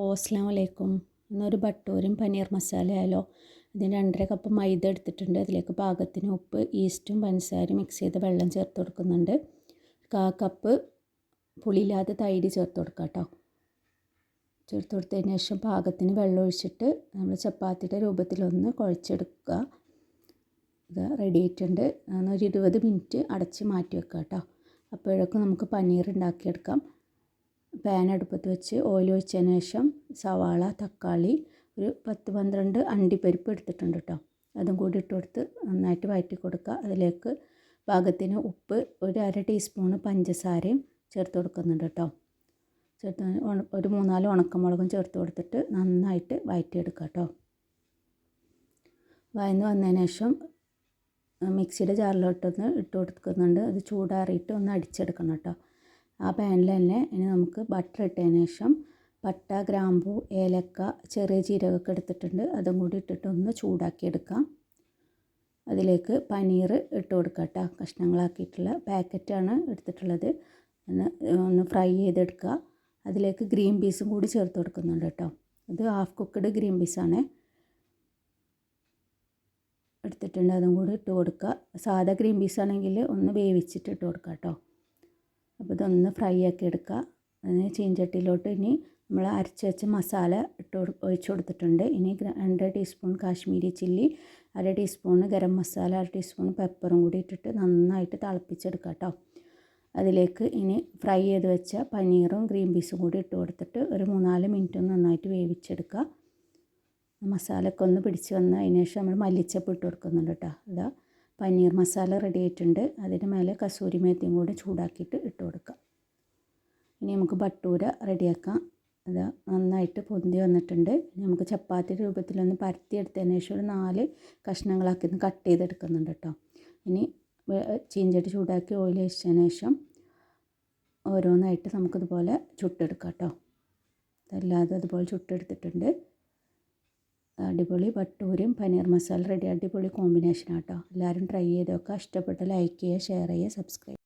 അസ്സലാമു അലൈക്കും. ഇന്നൊരു ബട്ടൂരും പനീർ മസാലയായാലോ. ഇതിന് 2.5 കപ്പ് മൈദ എടുത്തിട്ടുണ്ട്. അതിലേക്ക് പാകത്തിന് ഉപ്പ്, ഈസ്റ്റും പഞ്ചസാരയും മിക്സ് ചെയ്ത് വെള്ളം ചേർത്ത് കൊടുക്കുന്നുണ്ട്. 1/4 കപ്പ് പുളിയില്ലാത്ത തൈര് ചേർത്ത് കൊടുക്കാം കേട്ടോ. ചേർത്ത് കൊടുത്തതിന് ശേഷം പാകത്തിന് വെള്ളം ഒഴിച്ചിട്ട് നമ്മൾ ചപ്പാത്തിയുടെ രൂപത്തിലൊന്ന് കുഴച്ചെടുക്കുക. ഇത് റെഡി ആയിട്ടുണ്ട്. ഒരു 20 മിനിറ്റ് അടച്ച് മാറ്റി വെക്കുക കേട്ടോ. അപ്പോഴേക്കും നമുക്ക് പനീർ ഉണ്ടാക്കിയെടുക്കാം. പാൻ അടുപ്പത്ത് വെച്ച് ഓയിൽ ഒഴിച്ചതിന് ശേഷം സവാള, തക്കാളി, ഒരു 10-12 അണ്ടിപ്പരിപ്പ് എടുത്തിട്ടുണ്ട് കേട്ടോ. അതും കൂടി ഇട്ട് കൊടുത്ത് നന്നായിട്ട് വഴറ്റി കൊടുക്കുക. അതിലേക്ക് പാകത്തിന് ഉപ്പ്, ഒരു 1/2 ടീസ്പൂണ് പഞ്ചസാരയും ചേർത്ത് കൊടുക്കുന്നുണ്ട് കേട്ടോ. ചേർത്ത് ഒരു 3-4 ഉണക്കമുളകും ചേർത്ത് കൊടുത്തിട്ട് നന്നായിട്ട് വഴറ്റിയെടുക്കുക കേട്ടോ. വഴന്ന് വന്നതിന് ശേഷം മിക്സിയുടെ ജാറിലോട്ടൊന്ന് ഇട്ട് കൊടുക്കുന്നുണ്ട്. അത് ചൂടാറിയിട്ട് ഒന്ന് അടിച്ചെടുക്കണം കേട്ടോ. ആ പാനിൽ തന്നെ ഇനി നമുക്ക് ബട്ടർ ഇട്ടതിന് ശേഷം പട്ട, ഗ്രാമ്പൂ, ഏലക്ക, ചെറിയ ജീരകമൊക്കെ എടുത്തിട്ടുണ്ട്. അതും കൂടി ഇട്ടിട്ട് ഒന്ന് ചൂടാക്കിയെടുക്കാം. അതിലേക്ക് പനീർ ഇട്ട് കൊടുക്കുക കേട്ടോ. കഷ്ണങ്ങളാക്കിയിട്ടുള്ള പാക്കറ്റാണ് എടുത്തിട്ടുള്ളത്. ഒന്ന് ഫ്രൈ ചെയ്തെടുക്കുക. അതിലേക്ക് ഗ്രീൻ പീസും കൂടി ചേർത്ത് കൊടുക്കുന്നുണ്ട് കേട്ടോ. ഇത് ഹാഫ് കുക്ക്ഡ് ഗ്രീൻ പീസാണ് എടുത്തിട്ടുണ്ട്. അതും കൂടി ഇട്ട് കൊടുക്കുക. സാധാ ഗ്രീൻ പീസാണെങ്കിൽ ഒന്ന് വേവിച്ചിട്ട് ഇട്ട് കൊടുക്കുക കേട്ടോ. അപ്പോൾ ഇതൊന്ന് ഫ്രൈ ആക്കി എടുക്കുക. അതിന് ചീഞ്ചട്ടിയിലോട്ട് ഇനി നമ്മൾ അരച്ച് വെച്ച മസാല ഒഴിച്ച് കൊടുത്തിട്ടുണ്ട്. ഇനി 2 teaspoon Kashmiri chilli, 1/2 teaspoon garam masala, 1/2 teaspoon പെപ്പറും കൂടി ഇട്ടിട്ട് നന്നായിട്ട് തിളപ്പിച്ചെടുക്കുക കേട്ടോ. അതിലേക്ക് ഇനി ഫ്രൈ ചെയ്ത് വെച്ച പനീറും ഗ്രീൻ പീസും കൂടി ഇട്ട് കൊടുത്തിട്ട് ഒരു 3-4 മിനിറ്റ് നന്നായിട്ട് വേവിച്ചെടുക്കുക. മസാലയൊക്കെ ഒന്ന് പിടിച്ച് വന്ന് അതിന് ശേഷം നമ്മൾ മല്ലിച്ചപ്പ് ഇട്ട് കൊടുക്കുന്നുണ്ട് കേട്ടോ. ഇതാ പനീർ മസാല റെഡി ആയിട്ടുണ്ട്. അതിന് മേലെ കസൂരി മേത്തിയും കൂടി ചൂടാക്കിയിട്ട് ഇട്ട് കൊടുക്കുക. ഇനി നമുക്ക് ബട്ടൂര റെഡിയാക്കാം. അത് നന്നായിട്ട് പൊന്തി വന്നിട്ടുണ്ട്. ഇനി നമുക്ക് ചപ്പാത്തി രൂപത്തിലൊന്ന് പരത്തിയെടുത്തതിന് ശേഷം ഒരു 4 കഷ്ണങ്ങളാക്കി ഒന്ന് കട്ട് ചെയ്തെടുക്കുന്നുണ്ട് കേട്ടോ. ഇനി ചീഞ്ചട്ടി ചൂടാക്കി ഓയിൽ ഒഴിച്ചതിന് ശേഷം ഓരോന്നായിട്ട് നമുക്കിതുപോലെ ചുട്ടെടുക്കാം കേട്ടോ. അതല്ലാതെ അതുപോലെ ചുട്ടെടുത്തിട്ടുണ്ട്. അടിപൊളി ബട്ടൂരും പനീർ മസാല റെഡി. അടിപൊളി കോമ്പിനേഷനാണ് കേട്ടോ. എല്ലാവരും ട്രൈ ചെയ്ത് നോക്കുക. ഇഷ്ടപ്പെട്ട ലൈക്ക് ചെയ്യുക, ഷെയർ ചെയ്യുക, സബ്സ്ക്രൈബ്